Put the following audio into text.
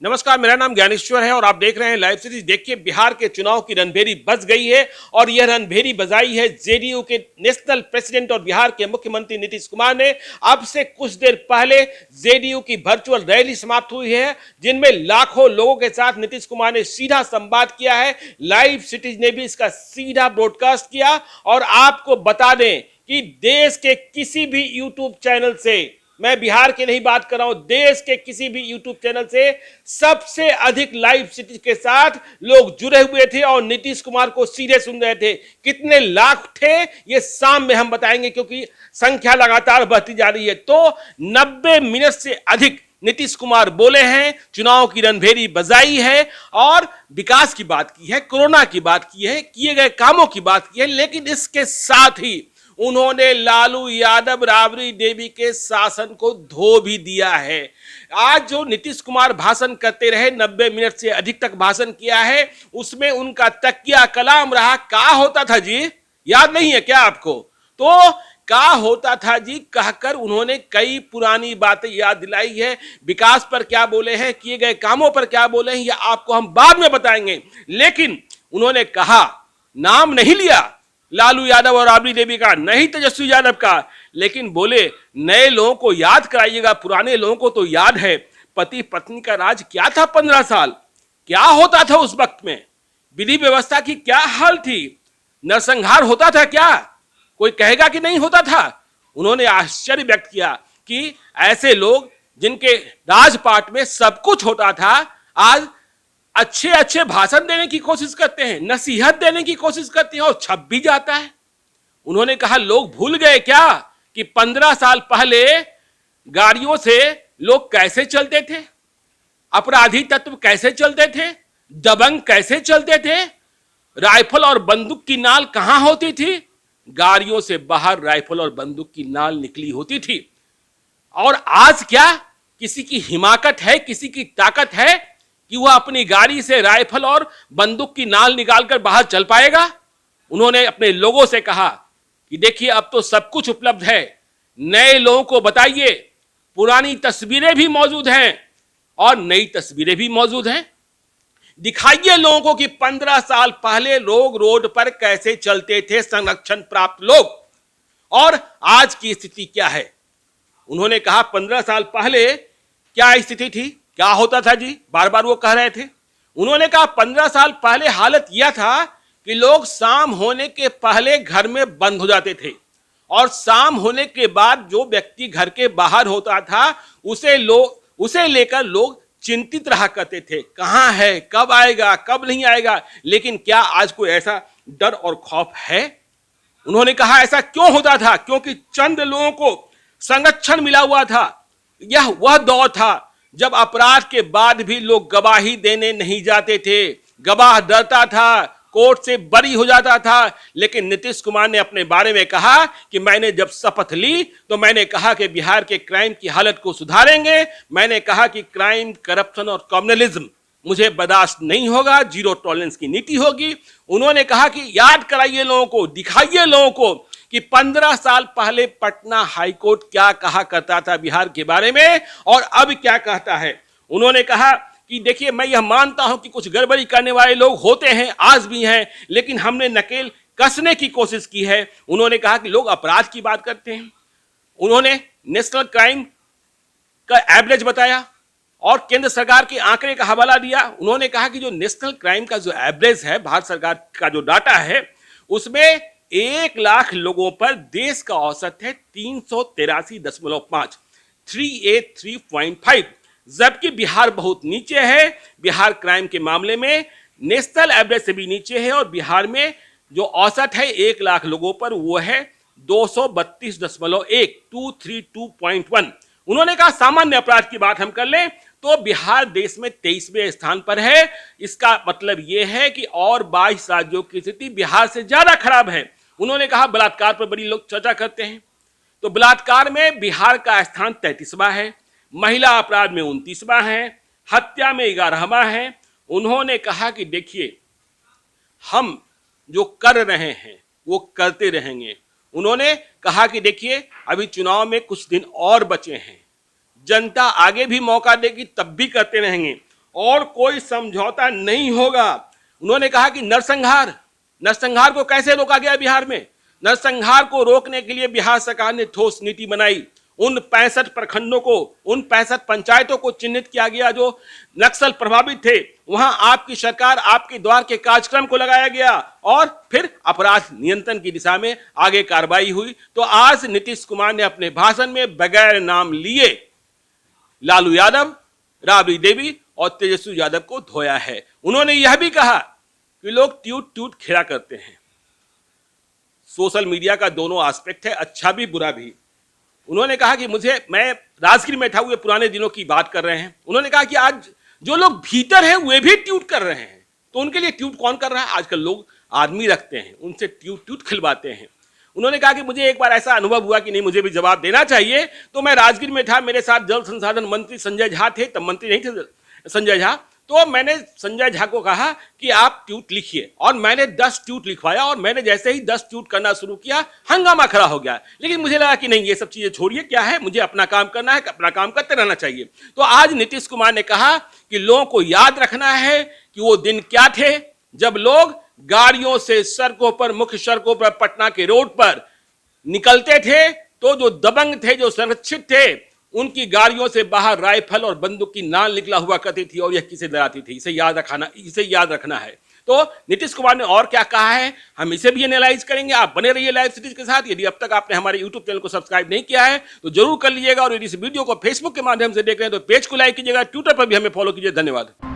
नमस्कार, मेरा नाम ज्ञानेश्वर है और आप देख रहे हैं लाइव सीरीज। देखिए, बिहार के चुनाव की रणभेरी बज गई है और यह रणभेरी बजाई है जेडीयू के नेशनल प्रेसिडेंट और बिहार के मुख्यमंत्री नीतीश कुमार ने। अब से कुछ देर पहले जेडीयू की वर्चुअल रैली समाप्त हुई है, जिनमें लाखों लोगों के साथ नीतीश कुमार ने सीधा संवाद किया है। लाइव सिटीज ने भी इसका सीधा ब्रॉडकास्ट किया और आपको बता दें कि देश के किसी भी यूट्यूब चैनल से, मैं बिहार की नहीं बात कर रहा हूं, देश के किसी भी यूट्यूब चैनल से सबसे अधिक लाइव सिटीज के साथ लोग जुड़े हुए थे और नीतीश कुमार को सीधे सुन रहे थे। कितने लाख थे ये शाम में हम बताएंगे, क्योंकि संख्या लगातार बढ़ती जा रही है। तो 90 मिनट से अधिक नीतीश कुमार बोले हैं, चुनाव की रणभेरी बजाई है और विकास की बात की है, कोरोना की बात की है, किए गए कामों की बात की है। लेकिन इसके साथ ही उन्होंने लालू यादव, राबड़ी देवी के शासन को धो भी दिया है। आज जो नीतीश कुमार भाषण करते रहे, 90 मिनट से अधिक तक भाषण किया है, उसमें उनका तकिया कलाम रहा क्या होता था जी, याद नहीं है क्या आपको? तो क्या होता था जी कहकर उन्होंने कई पुरानी बातें याद दिलाई है। विकास पर क्या बोले हैं, किए गए कामों पर क्या बोले हैं, ये आपको हम बाद में बताएंगे। लेकिन उन्होंने कहा, नाम नहीं लिया लालू यादव और राबड़ी देवी का, नहीं तेजस्वी यादव का, लेकिन बोले नए लोगों को याद कराइएगा, पुराने लोगों को तो याद है पति पत्नी का राज क्या था 15 साल, क्या होता था उस वक्त में, विधि व्यवस्था की क्या हाल थी, नरसंहार होता था क्या, कोई कहेगा कि नहीं होता था। उन्होंने आश्चर्य व्यक्त किया कि ऐसे लोग जिनके राजपाट में सब कुछ होता था, आज अच्छे अच्छे भाषण देने की कोशिश करते हैं, नसीहत देने की कोशिश करते हैं और छप भी जाता है। उन्होंने कहा, लोग भूल गए क्या कि 15 साल पहले गाड़ियों से लोग कैसे चलते थे, अपराधी तत्व कैसे चलते थे, दबंग कैसे चलते थे, राइफल और बंदूक की नाल कहां होती थी, गाड़ियों से बाहर राइफल और बंदूक की नाल निकली होती थी। और आज क्या किसी की हिमाकत है, किसी की ताकत है कि वह अपनी गाड़ी से राइफल और बंदूक की नाल निकालकर बाहर चल पाएगा? उन्होंने अपने लोगों से कहा कि देखिए, अब तो सब कुछ उपलब्ध है, नए लोगों को बताइए, पुरानी तस्वीरें भी मौजूद हैं और नई तस्वीरें भी मौजूद हैं। दिखाइए लोगों को कि 15 साल पहले लोग रोड पर कैसे चलते थे, संरक्षण प्राप्त लोग, और आज की स्थिति क्या है। उन्होंने कहा, 15 साल पहले क्या स्थिति थी, क्या होता था जी, बार बार वो कह रहे थे। उन्होंने कहा, 15 साल पहले हालत यह था कि लोग शाम होने के पहले घर में बंद हो जाते थे और शाम होने के बाद जो व्यक्ति घर के बाहर होता था उसे लेकर लोग चिंतित रहा करते थे, कहां है, कब आएगा, कब नहीं आएगा। लेकिन क्या आज कोई ऐसा डर और खौफ है? उन्होंने कहा, ऐसा क्यों होता था? क्योंकि चंद लोगों को संरक्षण मिला हुआ था। यह वह दौर था जब अपराध के बाद भी लोग गवाही देने नहीं जाते थे, गवाह डरता था, कोर्ट से बरी हो जाता था। लेकिन नीतीश कुमार ने अपने बारे में कहा कि मैंने जब शपथ ली तो मैंने कहा कि बिहार के क्राइम की हालत को सुधारेंगे, मैंने कहा कि क्राइम, करप्शन और कम्युनलिज्म मुझे बर्दाश्त नहीं होगा, जीरो टॉलरेंस की नीति होगी। उन्होंने कहा कि याद कराइए लोगों को, दिखाइए लोगों को कि 15 साल पहले पटना हाईकोर्ट क्या कहा करता था बिहार के बारे में और अब क्या कहता है। उन्होंने कहा कि देखिए, मैं यह मानता हूं कि कुछ गड़बड़ी करने वाले लोग होते हैं, आज भी हैं, लेकिन हमने नकेल कसने की कोशिश की है। उन्होंने कहा कि लोग अपराध की बात करते हैं। उन्होंने नेशनल क्राइम का एवरेज बताया और केंद्र सरकार के आंकड़े का हवाला दिया। उन्होंने कहा कि जो नेशनल क्राइम का जो एवरेज है, भारत सरकार का जो डाटा है, उसमें 1 लाख लोगों पर देश का औसत है 383.5, 383.5, जबकि बिहार बहुत नीचे है। बिहार क्राइम के मामले में नेशनल एवरेज से भी नीचे है और बिहार में जो औसत है 1 लाख लोगों पर, वो है 232.1, 232.1। उन्होंने कहा, सामान्य अपराध की बात हम कर लें तो बिहार देश में 23वें स्थान पर है। इसका मतलब यह है कि और 22 राज्यों की स्थिति बिहार से ज्यादा खराब है। उन्होंने कहा, बलात्कार पर बड़ी लोग चर्चा करते हैं, तो बलात्कार में बिहार का स्थान 33वां है, महिला अपराध में 29वां है, हत्या में 11वां है। उन्होंने कहा कि देखिए, हम जो कर रहे हैं वो करते रहेंगे। उन्होंने कहा कि देखिए, अभी चुनाव में कुछ दिन और बचे हैं, जनता आगे भी मौका देगी तब भी करते रहेंगे। और कोई समझौता नहीं होगा। उन्होंने कहा कि नरसंहार को कैसे रोका गया बिहार में? नरसंहार को रोकने के लिए बिहार सरकार ने ठोस नीति बनाई। उन 65 प्रखंडों को, उन 65 पंचायतों को चिन्हित किया गया जो नक्सल प्रभावित थे। वहां आपकी सरकार, आपके द्वार के कार्यक्रम को लगाया गया और फिर अपराध नियंत्रण की दिशा में आगे कार्रवाई हुई। तो आज नीतीश कुमार ने अपने भाषण में बगैर नाम लिए लालू यादव, राबड़ी देवी और तेजस्वी यादव को धोया है। उन्होंने यह भी कहा कि लोग ट्यूट खेला करते हैं। सोशल मीडिया का दोनों एस्पेक्ट है, अच्छा भी बुरा भी। उन्होंने कहा कि मैं राजगीर में था, हुए पुराने दिनों की बात कर रहे हैं। उन्होंने कहा कि आज जो लोग भीतर हैं वे भी ट्यूट कर रहे हैं, तो उनके लिए ट्यूट कौन कर रहा है? आजकल लोग आदमी रखते हैं, उनसे ट्यूट खिलवाते हैं। उन्होंने कहा कि मुझे एक बार ऐसा अनुभव हुआ कि नहीं, मुझे भी जवाब देना चाहिए। तो मैं राजगीर में था, मेरे साथ जल संसाधन मंत्री संजय झा थे, तब मंत्री नहीं थे संजय झा। तो मैंने संजय झा को कहा कि आप ट्यूट लिखिए, और मैंने 10 ट्यूट लिखवाया। और मैंने जैसे ही 10 ट्यूट करना शुरू किया, हंगामा खड़ा हो गया। लेकिन मुझे लगा कि नहीं, ये सब चीजें छोड़िए, क्या है, मुझे अपना काम करना है, अपना काम करते रहना चाहिए। तो आज नीतीश कुमार ने कहा कि लोगों को याद रखना है कि वो दिन क्या थे जब लोग गाड़ियों से सड़कों पर, मुख्य सड़कों पर, पटना के रोड पर निकलते थे, तो जो दबंग थे, जो संरक्षित थे, उनकी गाड़ियों से बाहर राइफल और बंदूक की नाल निकला हुआ करती थी, और यह किसे डराती थी। इसे याद रखना है। तो नीतीश कुमार ने और क्या कहा है, हम इसे भी एनालाइज करेंगे। आप बने रहिए लाइव सिटीज के साथ। यदि अब तक आपने हमारे यूट्यूब चैनल को सब्सक्राइब नहीं किया है तो जरूर कर लीजिएगा, और यदि इस वीडियो को फेसबुक के माध्यम से देख रहे हैं तो पेज को लाइक कीजिएगा, ट्विटर पर भी हमें फॉलो कीजिए। धन्यवाद।